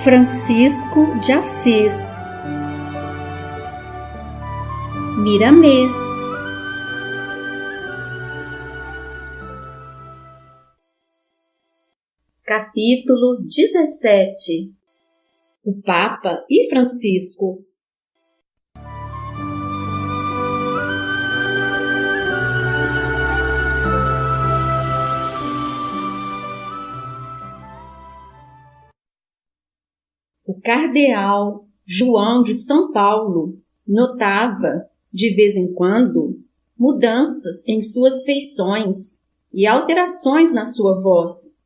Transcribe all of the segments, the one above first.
Francisco de Assis. Miramês. Capítulo 17. O Papa e Francisco. O cardeal João de São Paulo notava, de vez em quando, mudanças em suas feições e alterações na sua voz.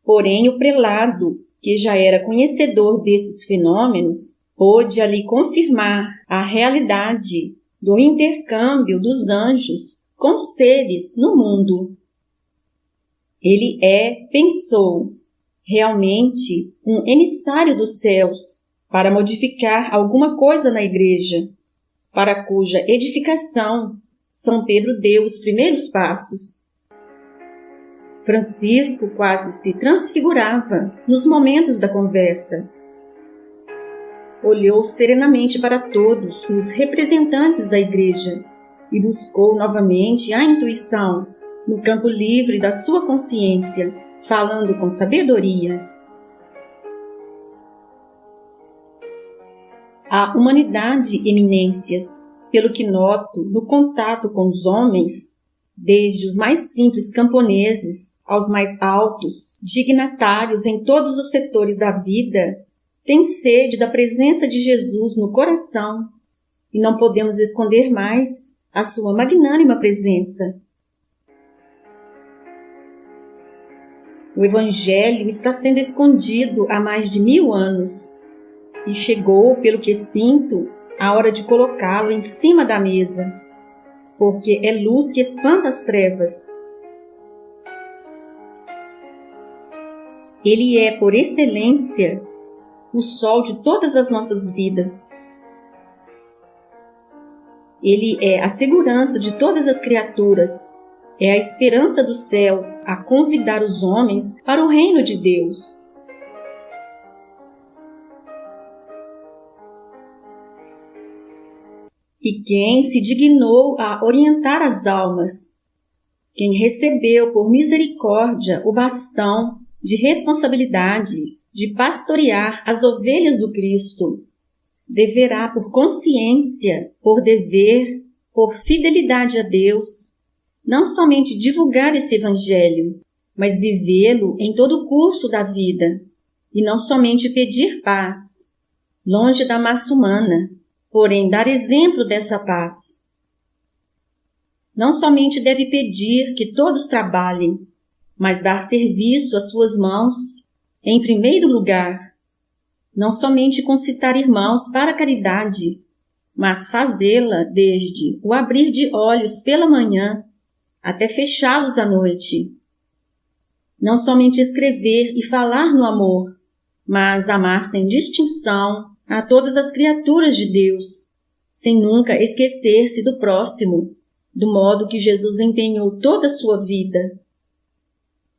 Porém, o prelado, que já era conhecedor desses fenômenos, pôde ali confirmar a realidade do intercâmbio dos anjos com os seres no mundo. Ele pensou, realmente um emissário dos céus para modificar alguma coisa na igreja, para cuja edificação São Pedro deu os primeiros passos. Francisco quase se transfigurava nos momentos da conversa. Olhou serenamente para todos os representantes da igreja e buscou novamente a intuição no campo livre da sua consciência, falando com sabedoria. A humanidade, eminências, pelo que noto no contato com os homens, desde os mais simples camponeses aos mais altos, dignatários em todos os setores da vida, têm sede da presença de Jesus no coração, e não podemos esconder mais a sua magnânima presença. O Evangelho está sendo escondido há mais de 1000 anos, e chegou, pelo que sinto, a hora de colocá-lo em cima da mesa, porque é luz que espanta as trevas. Ele é, por excelência, o sol de todas as nossas vidas. Ele é a segurança de todas as criaturas. É a esperança dos céus a convidar os homens para o reino de Deus. E quem se dignou a orientar as almas, quem recebeu por misericórdia o bastão de responsabilidade de pastorear as ovelhas do Cristo, deverá por consciência, por dever, por fidelidade a Deus, não somente divulgar esse Evangelho, mas vivê-lo em todo o curso da vida, e não somente pedir paz, longe da massa humana, porém dar exemplo dessa paz. Não somente deve pedir que todos trabalhem, mas dar serviço às suas mãos, em primeiro lugar. Não somente concitar irmãos para a caridade, mas fazê-la desde o abrir de olhos pela manhã até fechá-los à noite. Não somente escrever e falar no amor, mas amar sem distinção a todas as criaturas de Deus, sem nunca esquecer-se do próximo, do modo que Jesus empenhou toda a sua vida.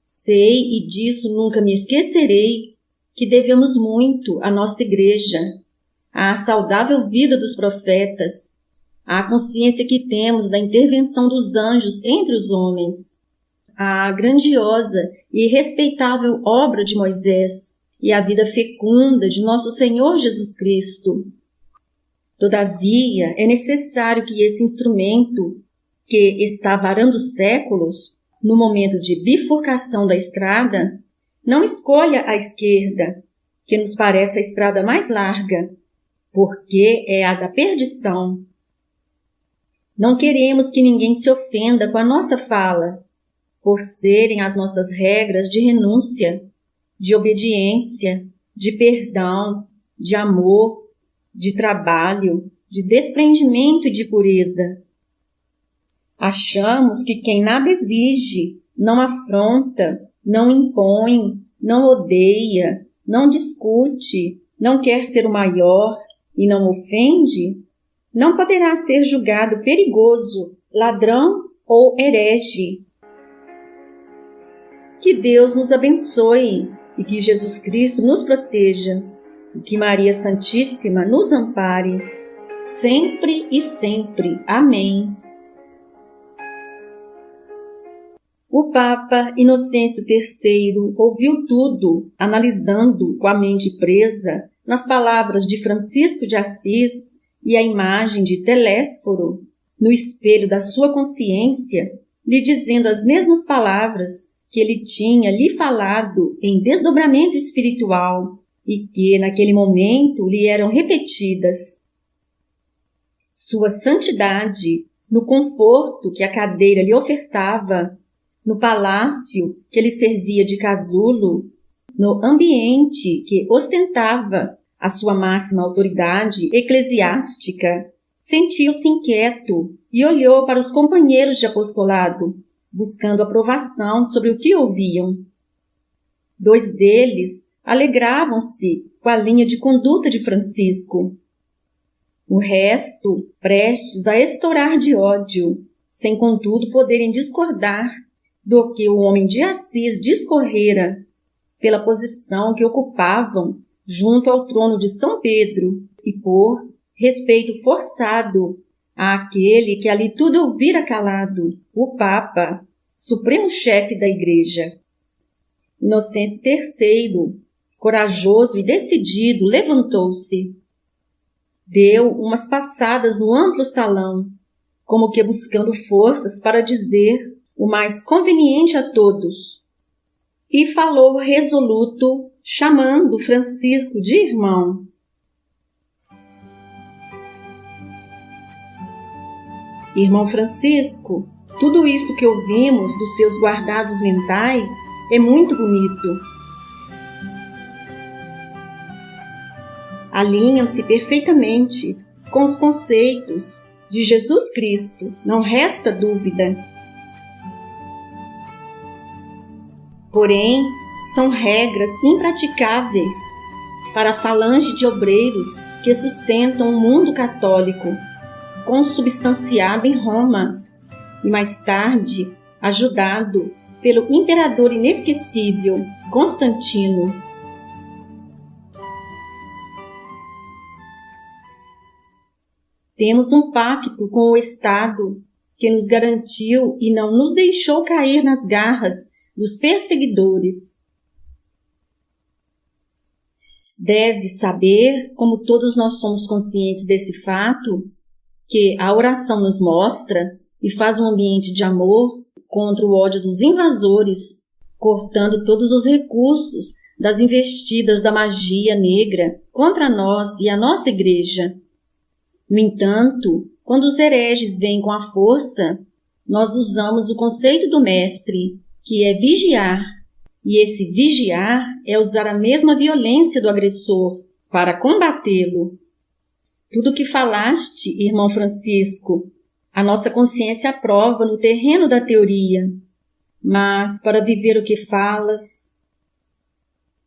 Sei, e disso nunca me esquecerei, que devemos muito à nossa igreja, à saudável vida dos profetas, à consciência que temos da intervenção dos anjos entre os homens, à grandiosa e respeitável obra de Moisés e à vida fecunda de nosso Senhor Jesus Cristo. Todavia, é necessário que esse instrumento, que está varando séculos, no momento de bifurcação da estrada, não escolha a esquerda, que nos parece a estrada mais larga, porque é a da perdição. Não queremos que ninguém se ofenda com a nossa fala, por serem as nossas regras de renúncia, de obediência, de perdão, de amor, de trabalho, de desprendimento e de pureza. Achamos que quem nada exige, não afronta, não impõe, não odeia, não discute, não quer ser o maior e não ofende, não poderá ser julgado perigoso, ladrão ou herege. Que Deus nos abençoe e que Jesus Cristo nos proteja, e que Maria Santíssima nos ampare, sempre e sempre. Amém. O Papa Inocêncio III ouviu tudo, analisando com a mente presa nas palavras de Francisco de Assis e a imagem de Telésforo no espelho da sua consciência, lhe dizendo as mesmas palavras que ele tinha lhe falado em desdobramento espiritual e que, naquele momento, lhe eram repetidas. Sua santidade, no conforto que a cadeira lhe ofertava, no palácio que lhe servia de casulo, no ambiente que ostentava a sua máxima autoridade eclesiástica, sentiu-se inquieto e olhou para os companheiros de apostolado, buscando aprovação sobre o que ouviam. 2 deles alegravam-se com a linha de conduta de Francisco. O resto, prestes a estourar de ódio, sem contudo poderem discordar do que o homem de Assis discorrera, pela posição que ocupavam junto ao trono de São Pedro e por respeito forçado àquele que ali tudo ouvira calado, o Papa, supremo chefe da Igreja. Inocêncio III, corajoso e decidido, levantou-se. Deu umas passadas no amplo salão, como que buscando forças para dizer o mais conveniente a todos, e falou resoluto, chamando Francisco de irmão. Irmão Francisco, tudo isso que ouvimos dos seus guardados mentais é muito bonito. Alinham-se perfeitamente com os conceitos de Jesus Cristo, não resta dúvida. Porém, são regras impraticáveis para a falange de obreiros que sustentam o mundo católico, consubstanciado em Roma, e mais tarde ajudado pelo imperador inesquecível Constantino. Temos um pacto com o Estado que nos garantiu e não nos deixou cair nas garras dos perseguidores. Deve saber, como todos nós somos conscientes desse fato, que a oração nos mostra e faz um ambiente de amor contra o ódio dos invasores, cortando todos os recursos das investidas da magia negra contra nós e a nossa Igreja. No entanto, quando os hereges vêm com a força, nós usamos o conceito do mestre, que é vigiar, e esse vigiar é usar a mesma violência do agressor para combatê-lo. Tudo o que falaste, irmão Francisco, a nossa consciência aprova no terreno da teoria, mas para viver o que falas,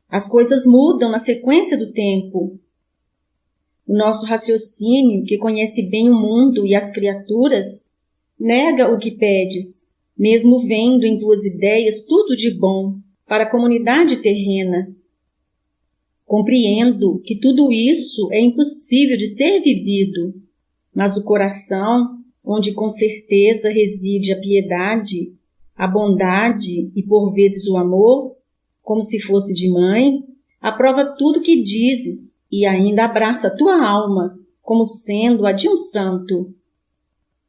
as coisas mudam na sequência do tempo. O nosso raciocínio, que conhece bem o mundo e as criaturas, nega o que pedes, mesmo vendo em tuas ideias tudo de bom para a comunidade terrena. Compreendo que tudo isso é impossível de ser vivido, mas o coração, onde com certeza reside a piedade, a bondade e por vezes o amor, como se fosse de mãe, aprova tudo que dizes e ainda abraça a tua alma como sendo a de um santo.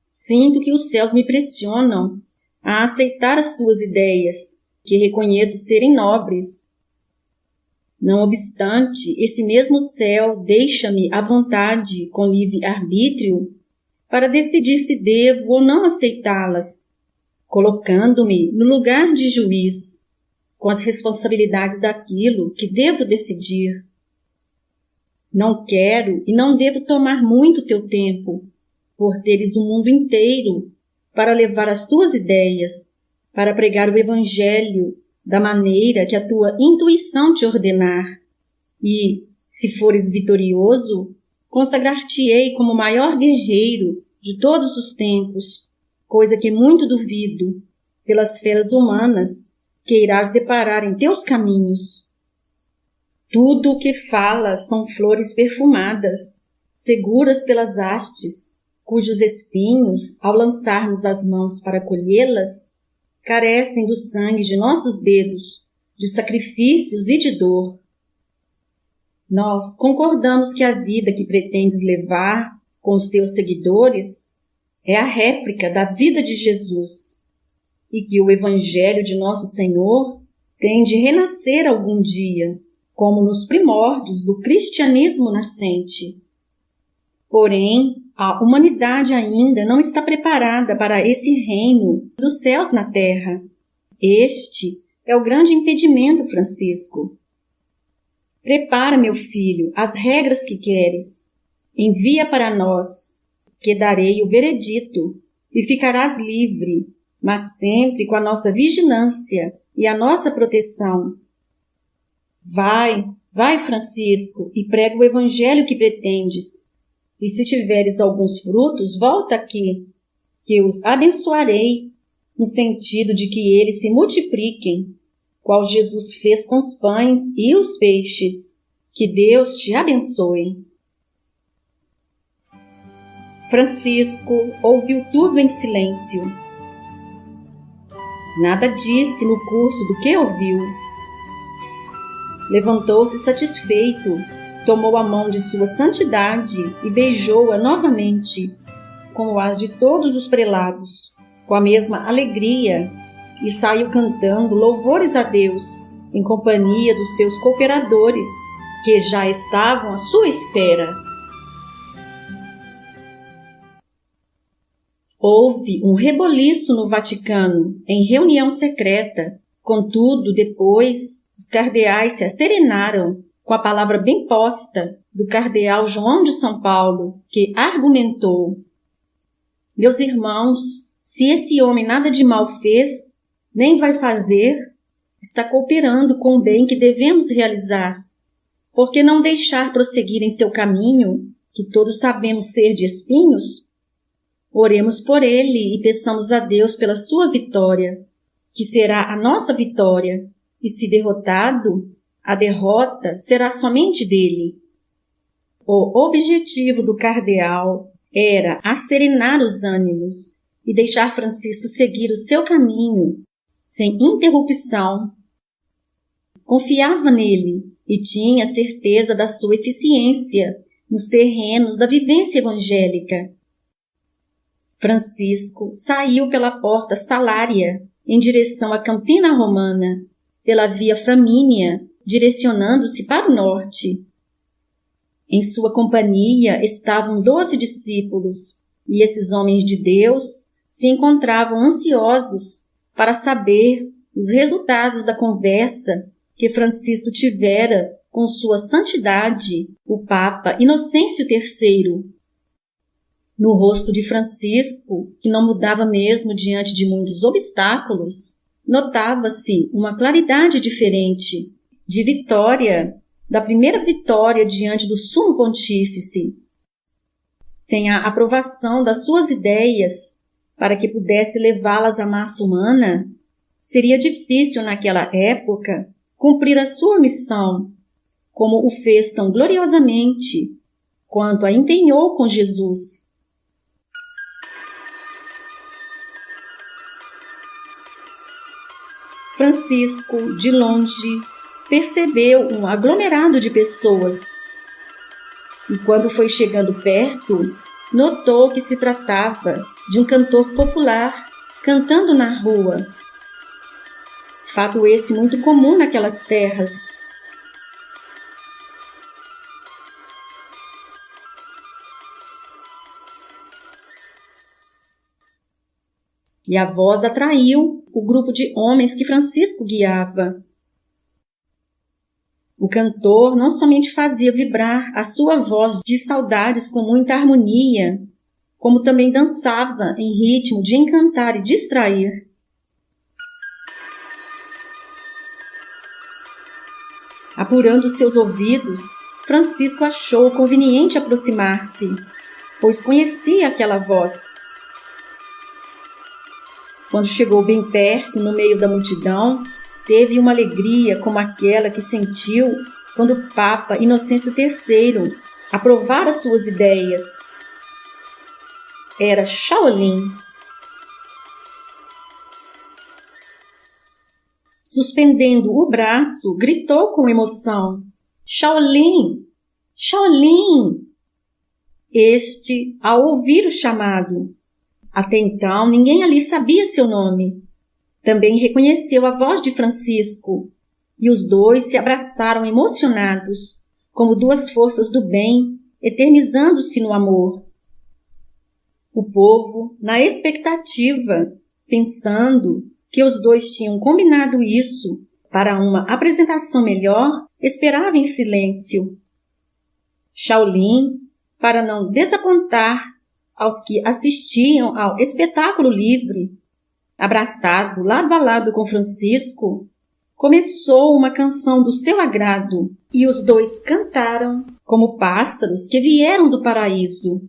Sinto que os céus me pressionam a aceitar as tuas ideias, que reconheço serem nobres. Não obstante, esse mesmo céu deixa-me à vontade, com livre arbítrio, para decidir se devo ou não aceitá-las, colocando-me no lugar de juiz, com as responsabilidades daquilo que devo decidir. Não quero e não devo tomar muito teu tempo, por teres o mundo inteiro para levar as tuas ideias, para pregar o Evangelho da maneira que a tua intuição te ordenar. E, se fores vitorioso, consagrar-te-ei como o maior guerreiro de todos os tempos, coisa que muito duvido, pelas feras humanas que irás deparar em teus caminhos. Tudo o que fala são flores perfumadas, seguras pelas hastes, cujos espinhos, ao lançarmos as mãos para colhê-las, carecem do sangue de nossos dedos, de sacrifícios e de dor. Nós concordamos que a vida que pretendes levar com os teus seguidores é a réplica da vida de Jesus e que o Evangelho de nosso Senhor tem de renascer algum dia, como nos primórdios do cristianismo nascente. Porém, a humanidade ainda não está preparada para esse reino dos céus na terra. Este é o grande impedimento, Francisco. Prepara, meu filho, as regras que queres. Envia para nós, que darei o veredito, e ficarás livre, mas sempre com a nossa vigilância e a nossa proteção. Vai, Francisco, e prega o evangelho que pretendes. E se tiveres alguns frutos, volta aqui, que os abençoarei, no sentido de que eles se multipliquem, qual Jesus fez com os pães e os peixes. Que Deus te abençoe. Francisco ouviu tudo em silêncio. Nada disse no curso do que ouviu. Levantou-se satisfeito, tomou a mão de sua santidade e beijou-a novamente, como as de todos os prelados, com a mesma alegria, e saiu cantando louvores a Deus, em companhia dos seus cooperadores, que já estavam à sua espera. Houve um reboliço no Vaticano, em reunião secreta. Contudo, depois, os cardeais se asserenaram com a palavra bem posta do cardeal João de São Paulo, que argumentou: meus irmãos, se esse homem nada de mal fez, nem vai fazer, está cooperando com o bem que devemos realizar. Por que não deixar prosseguir em seu caminho, que todos sabemos ser de espinhos? Oremos por ele e peçamos a Deus pela sua vitória, que será a nossa vitória, e se derrotado, a derrota será somente dele. O objetivo do cardeal era asserenar os ânimos e deixar Francisco seguir o seu caminho, sem interrupção. Confiava nele e tinha certeza da sua eficiência nos terrenos da vivência evangélica. Francisco saiu pela porta Salária em direção à Campina Romana, pela Via Flamínia, direcionando-se para o norte. Em sua companhia estavam 12 discípulos, e esses homens de Deus se encontravam ansiosos para saber os resultados da conversa que Francisco tivera com sua santidade, o Papa Inocêncio III. No rosto de Francisco, que não mudava mesmo diante de muitos obstáculos, notava-se uma claridade diferente, de vitória, da primeira vitória diante do Sumo Pontífice. Sem a aprovação das suas ideias, para que pudesse levá-las à massa humana, seria difícil naquela época cumprir a sua missão, como o fez tão gloriosamente, quanto a empenhou com Jesus. Francisco, de longe, percebeu um aglomerado de pessoas. E quando foi chegando perto, notou que se tratava de um cantor popular cantando na rua. Fato esse muito comum naquelas terras. E a voz atraiu o grupo de homens que Francisco guiava. O cantor não somente fazia vibrar a sua voz de saudades com muita harmonia, como também dançava em ritmo de encantar e distrair. Apurando seus ouvidos, Francisco achou conveniente aproximar-se, pois conhecia aquela voz. Quando chegou bem perto, no meio da multidão, teve uma alegria como aquela que sentiu quando o Papa Inocêncio III aprovara suas ideias. Era Shaolin. Suspendendo o braço, gritou com emoção: Shaolin! Shaolin! Este, ao ouvir o chamado, até então ninguém ali sabia seu nome, também reconheceu a voz de Francisco, e os dois se abraçaram emocionados, como duas forças do bem, eternizando-se no amor. O povo, na expectativa, pensando que os dois tinham combinado isso para uma apresentação melhor, esperava em silêncio. Shaolin, para não desapontar aos que assistiam ao espetáculo livre, abraçado lado a lado com Francisco, começou uma canção do seu agrado, e os dois cantaram como pássaros que vieram do paraíso.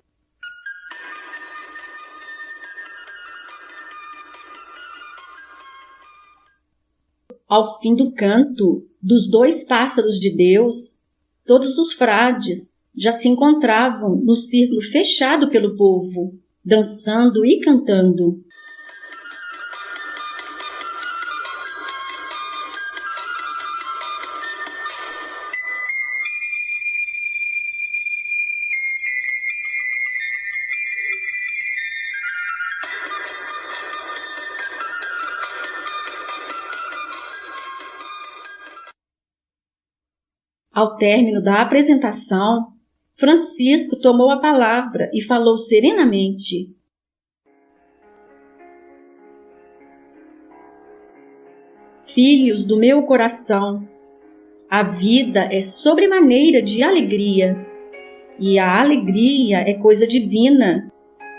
Ao fim do canto dos dois pássaros de Deus, todos os frades já se encontravam no círculo fechado pelo povo, dançando e cantando. Ao término da apresentação, Francisco tomou a palavra e falou serenamente: Filhos do meu coração, a vida é sobremaneira de alegria, e a alegria é coisa divina,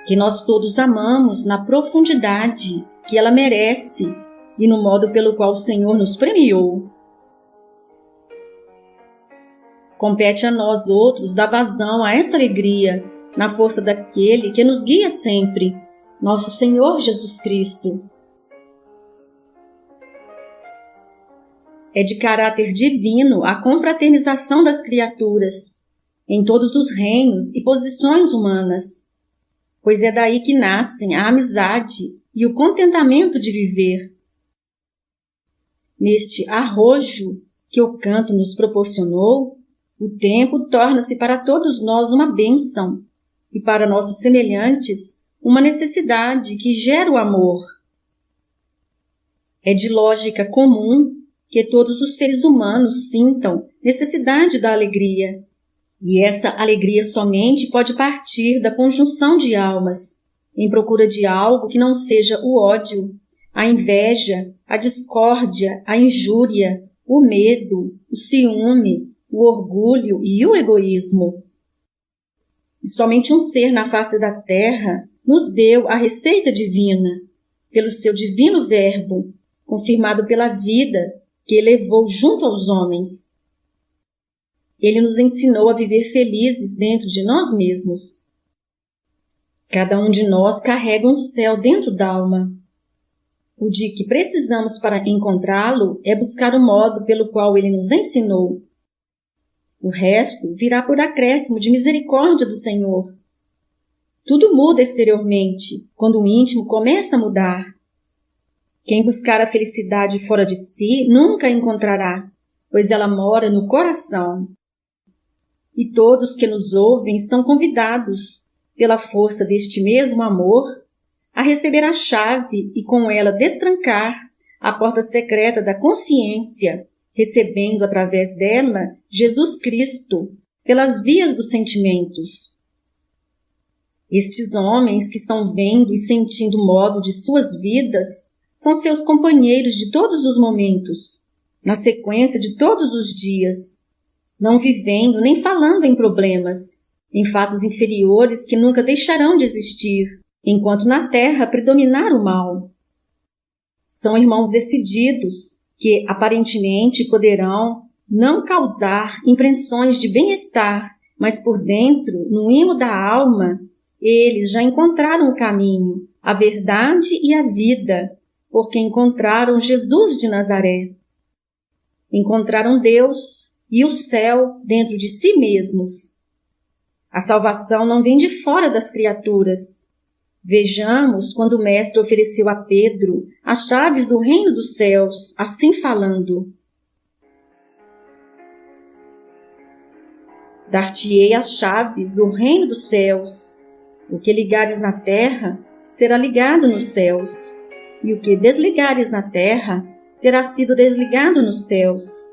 que nós todos amamos na profundidade que ela merece e no modo pelo qual o Senhor nos premiou. Compete a nós outros dar vazão a essa alegria, na força daquele que nos guia sempre, nosso Senhor Jesus Cristo. É de caráter divino a confraternização das criaturas, em todos os reinos e posições humanas, pois é daí que nascem a amizade e o contentamento de viver. Neste arrojo que o canto nos proporcionou, o tempo torna-se para todos nós uma bênção e para nossos semelhantes uma necessidade que gera o amor. É de lógica comum que todos os seres humanos sintam necessidade da alegria, e essa alegria somente pode partir da conjunção de almas, em procura de algo que não seja o ódio, a inveja, a discórdia, a injúria, o medo, o ciúme, o orgulho e o egoísmo. E somente um ser na face da terra nos deu a receita divina, pelo seu divino verbo, confirmado pela vida que elevou junto aos homens. Ele nos ensinou a viver felizes dentro de nós mesmos. Cada um de nós carrega um céu dentro da alma. O de que precisamos para encontrá-lo é buscar o modo pelo qual ele nos ensinou. O resto virá por acréscimo de misericórdia do Senhor. Tudo muda exteriormente, quando o íntimo começa a mudar. Quem buscar a felicidade fora de si nunca a encontrará, pois ela mora no coração. E todos que nos ouvem estão convidados, pela força deste mesmo amor, a receber a chave e com ela destrancar a porta secreta da consciência, recebendo através dela Jesus Cristo, pelas vias dos sentimentos. Estes homens que estão vendo e sentindo o modo de suas vidas são seus companheiros de todos os momentos, na sequência de todos os dias, não vivendo nem falando em problemas, em fatos inferiores que nunca deixarão de existir, enquanto na terra predominar o mal. São irmãos decididos, que aparentemente poderão não causar impressões de bem-estar, mas por dentro, no imo da alma, eles já encontraram o caminho, a verdade e a vida, porque encontraram Jesus de Nazaré. Encontraram Deus e o céu dentro de si mesmos. A salvação não vem de fora das criaturas. Vejamos quando o Mestre ofereceu a Pedro as chaves do reino dos céus, assim falando: Dar-te-ei as chaves do reino dos céus. O que ligares na terra será ligado nos céus, e o que desligares na terra terá sido desligado nos céus.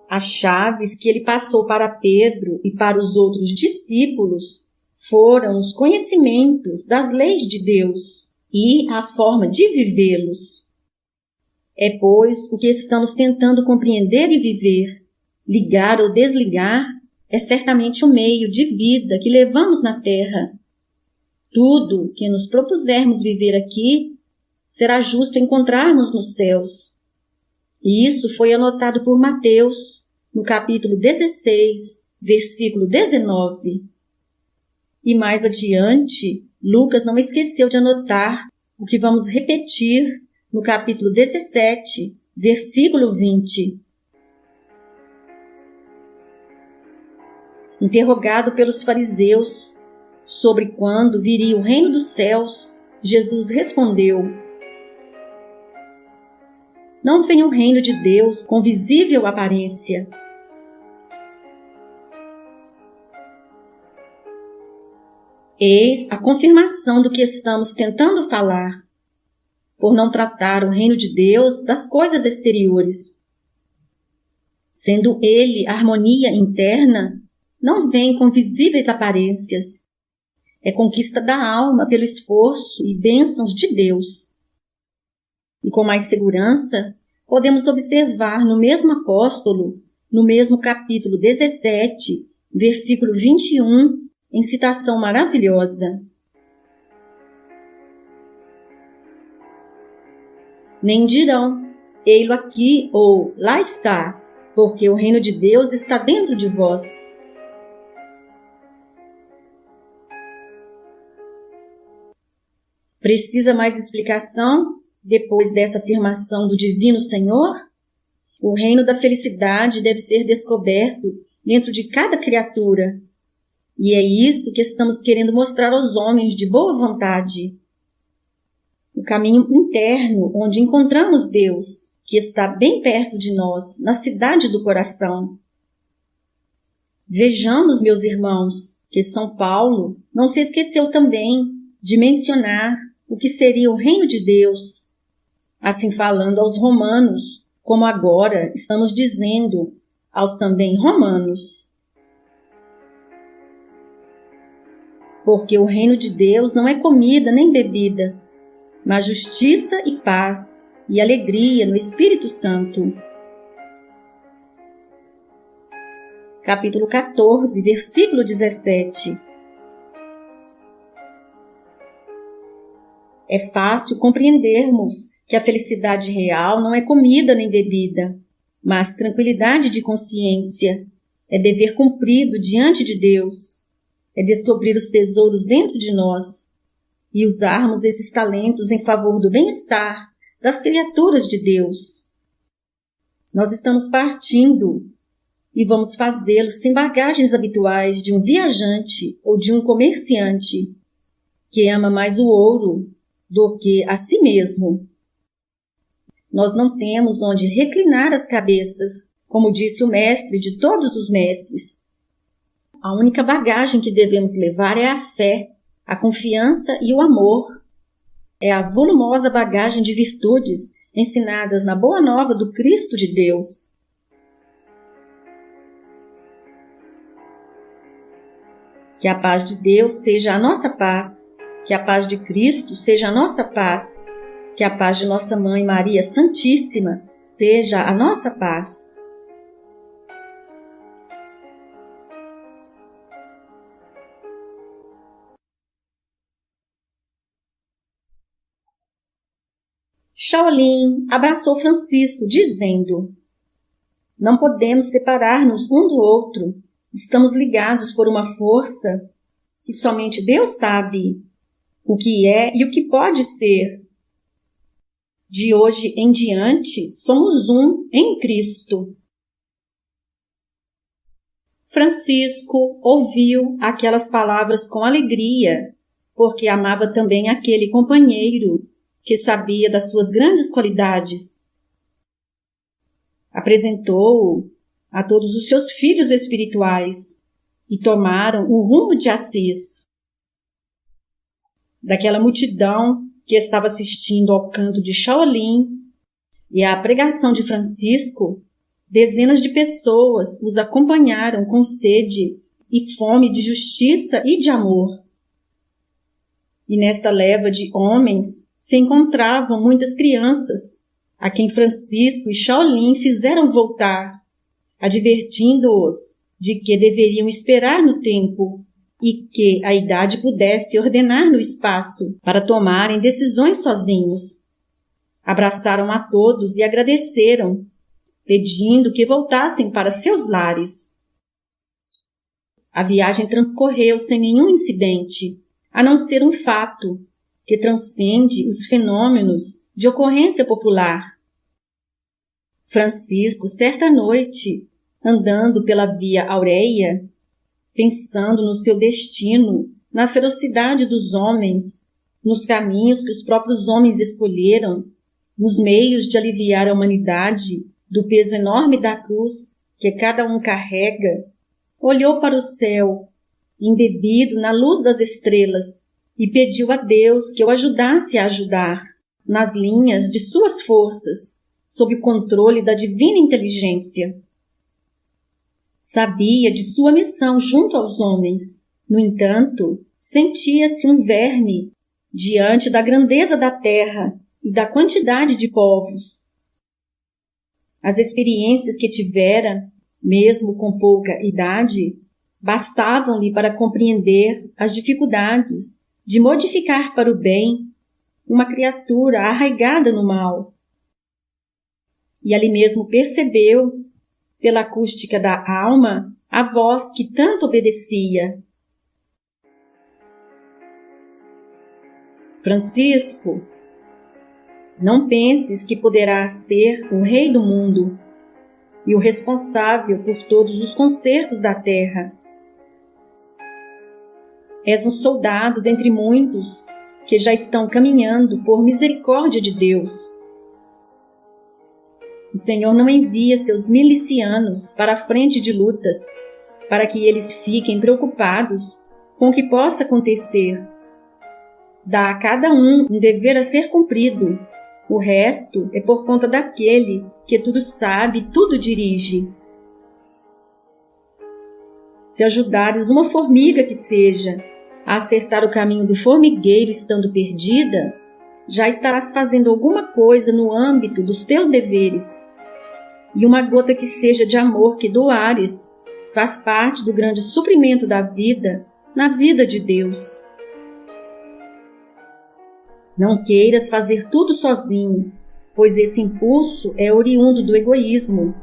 As chaves que ele passou para Pedro e para os outros discípulos foram os conhecimentos das leis de Deus e a forma de vivê-los. É, pois, o que estamos tentando compreender e viver. Ligar ou desligar é certamente o meio de vida que levamos na terra. Tudo que nos propusermos viver aqui será justo encontrarmos nos céus. E isso foi anotado por Mateus, no capítulo 16, versículo 19. E mais adiante, Lucas não esqueceu de anotar o que vamos repetir no capítulo 17, versículo 20. Interrogado pelos fariseus sobre quando viria o reino dos céus, Jesus respondeu: Não vem o reino de Deus com visível aparência. Eis a confirmação do que estamos tentando falar, por não tratar o reino de Deus das coisas exteriores. Sendo ele harmonia interna, não vem com visíveis aparências. É conquista da alma pelo esforço e bênçãos de Deus. E com mais segurança, podemos observar no mesmo apóstolo, no mesmo capítulo 17, versículo 21, em citação maravilhosa: Nem dirão, ei-lo aqui ou lá está, porque o reino de Deus está dentro de vós. Precisa mais explicação depois dessa afirmação do Divino Senhor? O reino da felicidade deve ser descoberto dentro de cada criatura. E é isso que estamos querendo mostrar aos homens de boa vontade. O caminho interno onde encontramos Deus, que está bem perto de nós, na cidade do coração. Vejamos, meus irmãos, que São Paulo não se esqueceu também de mencionar o que seria o reino de Deus, assim falando aos romanos, como agora estamos dizendo aos também romanos. Porque o reino de Deus não é comida nem bebida, mas justiça e paz e alegria no Espírito Santo. Capítulo 14, versículo 17. É fácil compreendermos que a felicidade real não é comida nem bebida, mas tranquilidade de consciência, é dever cumprido diante de Deus, é descobrir os tesouros dentro de nós e usarmos esses talentos em favor do bem-estar das criaturas de Deus. Nós estamos partindo e vamos fazê-lo sem bagagens habituais de um viajante ou de um comerciante que ama mais o ouro do que a si mesmo. Nós não temos onde reclinar as cabeças, como disse o mestre de todos os mestres. A única bagagem que devemos levar é a fé, a confiança e o amor. É a volumosa bagagem de virtudes ensinadas na Boa Nova do Cristo de Deus. Que a paz de Deus seja a nossa paz, que a paz de Cristo seja a nossa paz, que a paz de nossa Mãe Maria Santíssima seja a nossa paz. Shaolin abraçou Francisco, dizendo: Não podemos separar-nos um do outro. Estamos ligados por uma força que somente Deus sabe o que é e o que pode ser. De hoje em diante, somos um em Cristo. Francisco ouviu aquelas palavras com alegria, porque amava também aquele companheiro que sabia das suas grandes qualidades. Apresentou-o a todos os seus filhos espirituais e tomaram o rumo de Assis. Daquela multidão que estava assistindo ao canto de Shaolin e à pregação de Francisco, dezenas de pessoas os acompanharam com sede e fome de justiça e de amor. E nesta leva de homens se encontravam muitas crianças, a quem Francisco e Shaolin fizeram voltar, advertindo-os de que deveriam esperar no tempo e que a idade pudesse ordenar no espaço para tomarem decisões sozinhos. Abraçaram a todos e agradeceram, pedindo que voltassem para seus lares. A viagem transcorreu sem nenhum incidente, a não ser um fato que transcende os fenômenos de ocorrência popular. Francisco, certa noite, andando pela Via Aureia, pensando no seu destino, na ferocidade dos homens, nos caminhos que os próprios homens escolheram, nos meios de aliviar a humanidade do peso enorme da cruz que cada um carrega, olhou para o céu, embebido na luz das estrelas, e pediu a Deus que o ajudasse a ajudar, nas linhas de suas forças, sob o controle da divina inteligência. Sabia de sua missão junto aos homens. No entanto, sentia-se um verme diante da grandeza da terra e da quantidade de povos. As experiências que tivera, mesmo com pouca idade, bastavam-lhe para compreender as dificuldades de modificar para o bem uma criatura arraigada no mal. E ali mesmo percebeu, pela acústica da alma, a voz que tanto obedecia. Francisco, não penses que poderás ser o rei do mundo e o responsável por todos os concertos da terra. És um soldado dentre muitos que já estão caminhando por misericórdia de Deus. O Senhor não envia seus milicianos para a frente de lutas, para que eles fiquem preocupados com o que possa acontecer. Dá a cada um dever a ser cumprido. O resto é por conta daquele que tudo sabe e tudo dirige. Se ajudares uma formiga que seja a acertar o caminho do formigueiro estando perdida, já estarás fazendo alguma coisa no âmbito dos teus deveres. E uma gota que seja de amor que doares faz parte do grande suprimento da vida na vida de Deus. Não queiras fazer tudo sozinho, pois esse impulso é oriundo do egoísmo.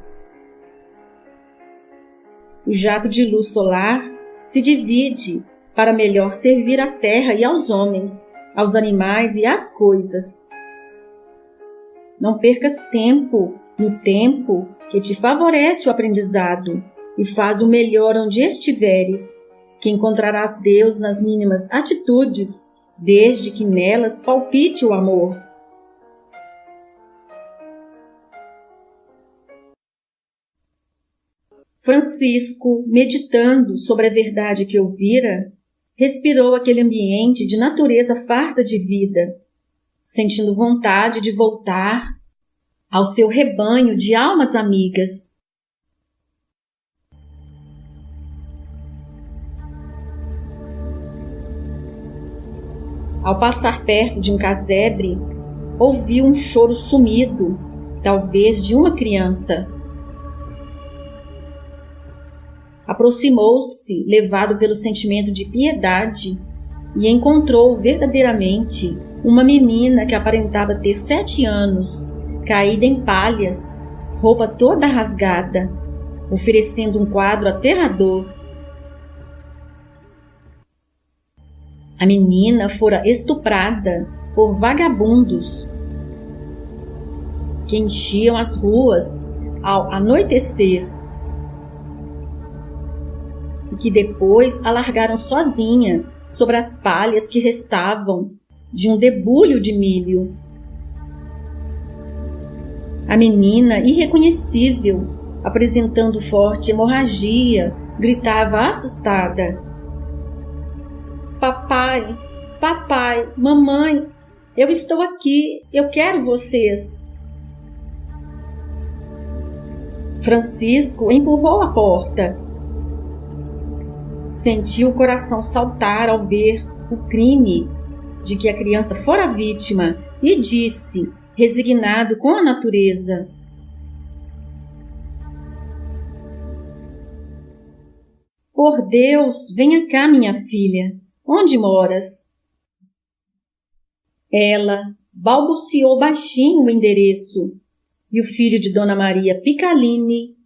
O jato de luz solar se divide para melhor servir à terra e aos homens, aos animais e às coisas. Não percas tempo no tempo que te favorece o aprendizado e faz o melhor onde estiveres, que encontrarás Deus nas mínimas atitudes, desde que nelas palpite o amor. Francisco, meditando sobre a verdade que ouvira, respirou aquele ambiente de natureza farta de vida, sentindo vontade de voltar ao seu rebanho de almas amigas. Ao passar perto de um casebre, ouviu um choro sumido, talvez de uma criança. Aproximou-se, levado pelo sentimento de piedade, e encontrou verdadeiramente uma menina que aparentava ter 7 anos, caída em palhas, roupa toda rasgada, oferecendo um quadro aterrador. A menina fora estuprada por vagabundos. que enchiam as ruas ao anoitecer e que depois a largaram sozinha sobre as palhas que restavam de um debulho de milho. A menina, irreconhecível, apresentando forte hemorragia, gritava assustada: Papai, papai, mamãe, eu estou aqui, eu quero vocês. Francisco empurrou a porta. Sentiu o coração saltar ao ver o crime de que a criança fora vítima e disse, resignado com a natureza: Por Deus, venha cá, minha filha. Onde moras? Ela balbuciou baixinho o endereço e o filho de Dona Maria Picalini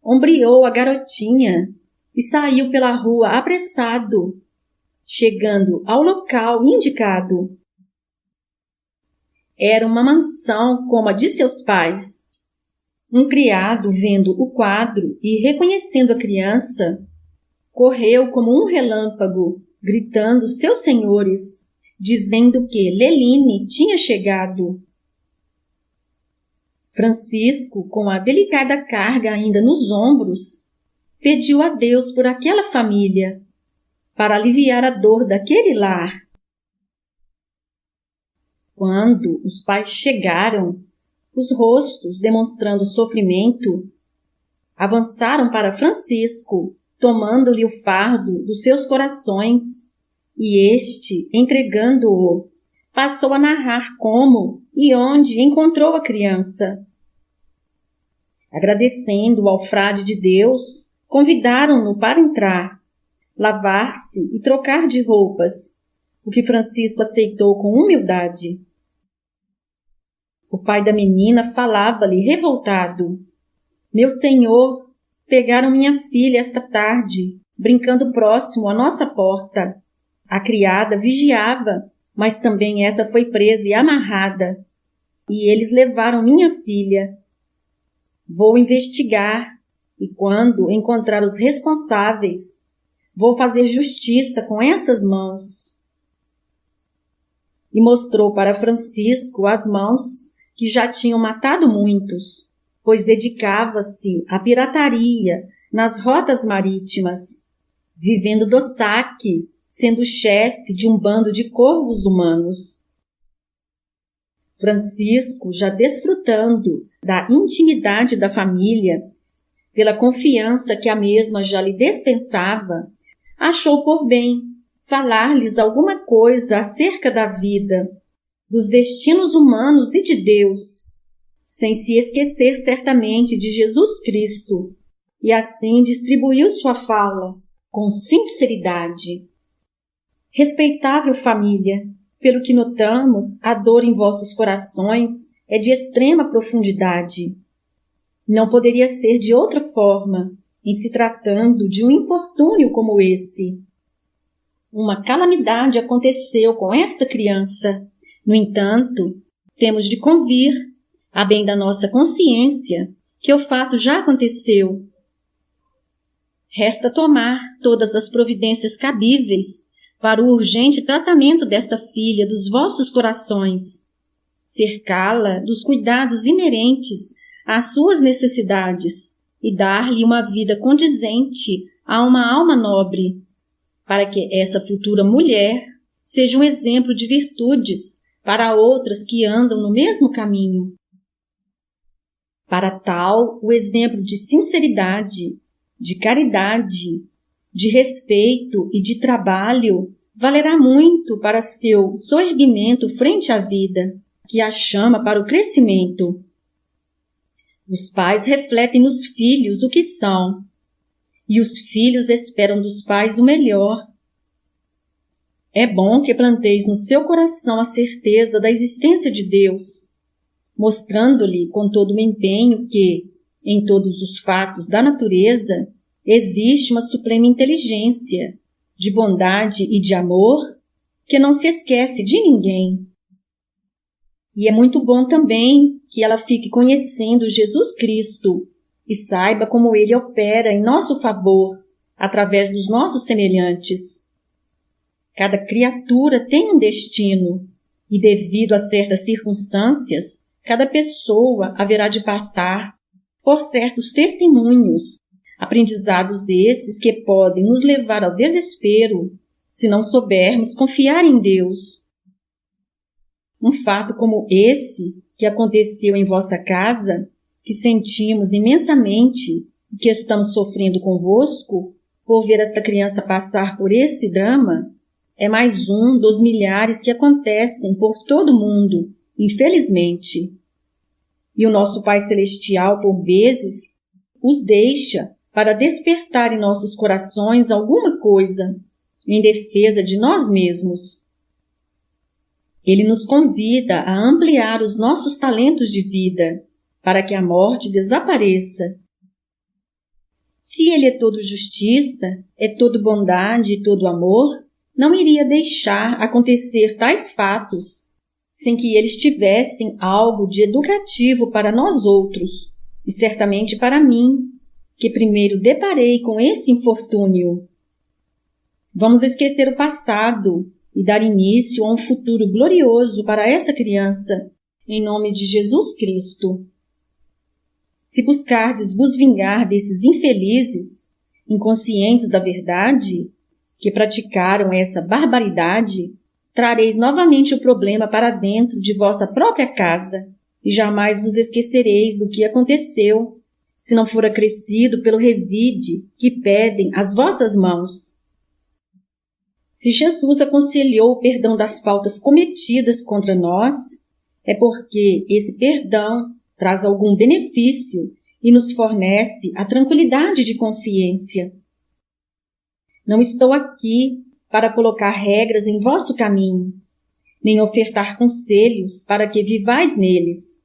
ombreou a garotinha e saiu pela rua apressado, chegando ao local indicado. Era uma mansão como a de seus pais. Um criado, vendo o quadro e reconhecendo a criança, correu como um relâmpago, gritando seus senhores, dizendo que Leline tinha chegado. Francisco, com a delicada carga ainda nos ombros, pediu a Deus por aquela família, para aliviar a dor daquele lar. Quando os pais chegaram, os rostos demonstrando sofrimento, avançaram para Francisco, tomando-lhe o fardo dos seus corações, e este, entregando-o, passou a narrar como e onde encontrou a criança. Agradecendo ao frade de Deus, convidaram-no para entrar, lavar-se e trocar de roupas, o que Francisco aceitou com humildade. O pai da menina falava-lhe revoltado: Meu senhor, pegaram minha filha esta tarde, brincando próximo à nossa porta. A criada vigiava, mas também esta foi presa e amarrada. E eles levaram minha filha. Vou investigar, e quando encontrar os responsáveis, vou fazer justiça com essas mãos. E mostrou para Francisco as mãos que já tinham matado muitos, pois dedicava-se à pirataria nas rotas marítimas, vivendo do saque, sendo chefe de um bando de corvos humanos. Francisco, já desfrutando da intimidade da família, pela confiança que a mesma já lhe dispensava, achou por bem falar-lhes alguma coisa acerca da vida, dos destinos humanos e de Deus, sem se esquecer certamente de Jesus Cristo, e assim distribuiu sua fala com sinceridade. Respeitável família, pelo que notamos, a dor em vossos corações é de extrema profundidade. Não poderia ser de outra forma, em se tratando de um infortúnio como esse. Uma calamidade aconteceu com esta criança. No entanto, temos de convir, a bem da nossa consciência, que o fato já aconteceu. Resta tomar todas as providências cabíveis para o urgente tratamento desta filha dos vossos corações, cercá-la dos cuidados inerentes às suas necessidades e dar-lhe uma vida condizente a uma alma nobre, para que essa futura mulher seja um exemplo de virtudes para outras que andam no mesmo caminho. Para tal, o exemplo de sinceridade, de caridade, de respeito e de trabalho valerá muito para seu soerguimento frente à vida, que a chama para o crescimento. Os pais refletem nos filhos o que são, e os filhos esperam dos pais o melhor. É bom que planteis no seu coração a certeza da existência de Deus, mostrando-lhe com todo o empenho que, em todos os fatos da natureza, existe uma suprema inteligência, de bondade e de amor, que não se esquece de ninguém. E é muito bom também que ela fique conhecendo Jesus Cristo e saiba como Ele opera em nosso favor, através dos nossos semelhantes. Cada criatura tem um destino, e devido a certas circunstâncias, cada pessoa haverá de passar por certos testemunhos, aprendizados esses que podem nos levar ao desespero se não soubermos confiar em Deus. Um fato como esse que aconteceu em vossa casa, que sentimos imensamente e que estamos sofrendo convosco por ver esta criança passar por esse drama, é mais um dos milhares que acontecem por todo o mundo, infelizmente. E o nosso Pai Celestial, por vezes, os deixa para despertar em nossos corações alguma coisa em defesa de nós mesmos. Ele nos convida a ampliar os nossos talentos de vida, para que a morte desapareça. Se Ele é todo justiça, é todo bondade e todo amor, não iria deixar acontecer tais fatos, sem que eles tivessem algo de educativo para nós outros, e certamente para mim, que primeiro deparei com esse infortúnio. Vamos esquecer o passado e dar início a um futuro glorioso para essa criança, em nome de Jesus Cristo. Se buscardes vos vingar desses infelizes, inconscientes da verdade, que praticaram essa barbaridade, trareis novamente o problema para dentro de vossa própria casa, e jamais vos esquecereis do que aconteceu, se não for acrescido pelo revide que pedem as vossas mãos. Se Jesus aconselhou o perdão das faltas cometidas contra nós, é porque esse perdão traz algum benefício e nos fornece a tranquilidade de consciência. Não estou aqui para colocar regras em vosso caminho, nem ofertar conselhos para que vivais neles.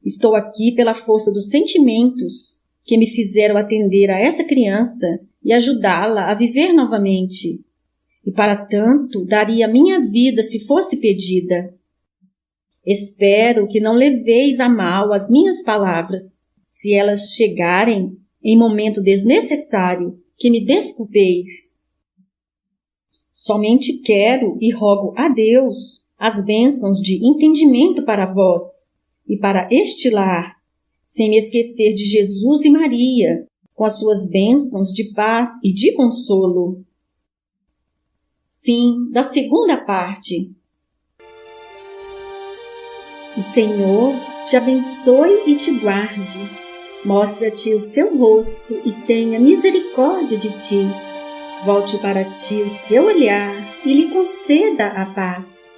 Estou aqui pela força dos sentimentos que me fizeram atender a essa criança e ajudá-la a viver novamente. E para tanto daria minha vida se fosse pedida. Espero que não leveis a mal as minhas palavras, se elas chegarem em momento desnecessário, que me desculpeis. Somente quero e rogo a Deus as bênçãos de entendimento para vós e para este lar, sem me esquecer de Jesus e Maria, com as suas bênçãos de paz e de consolo. Fim da segunda parte. O Senhor te abençoe e te guarde. Mostra-te o seu rosto e tenha misericórdia de ti. Volte para ti o seu olhar e lhe conceda a paz.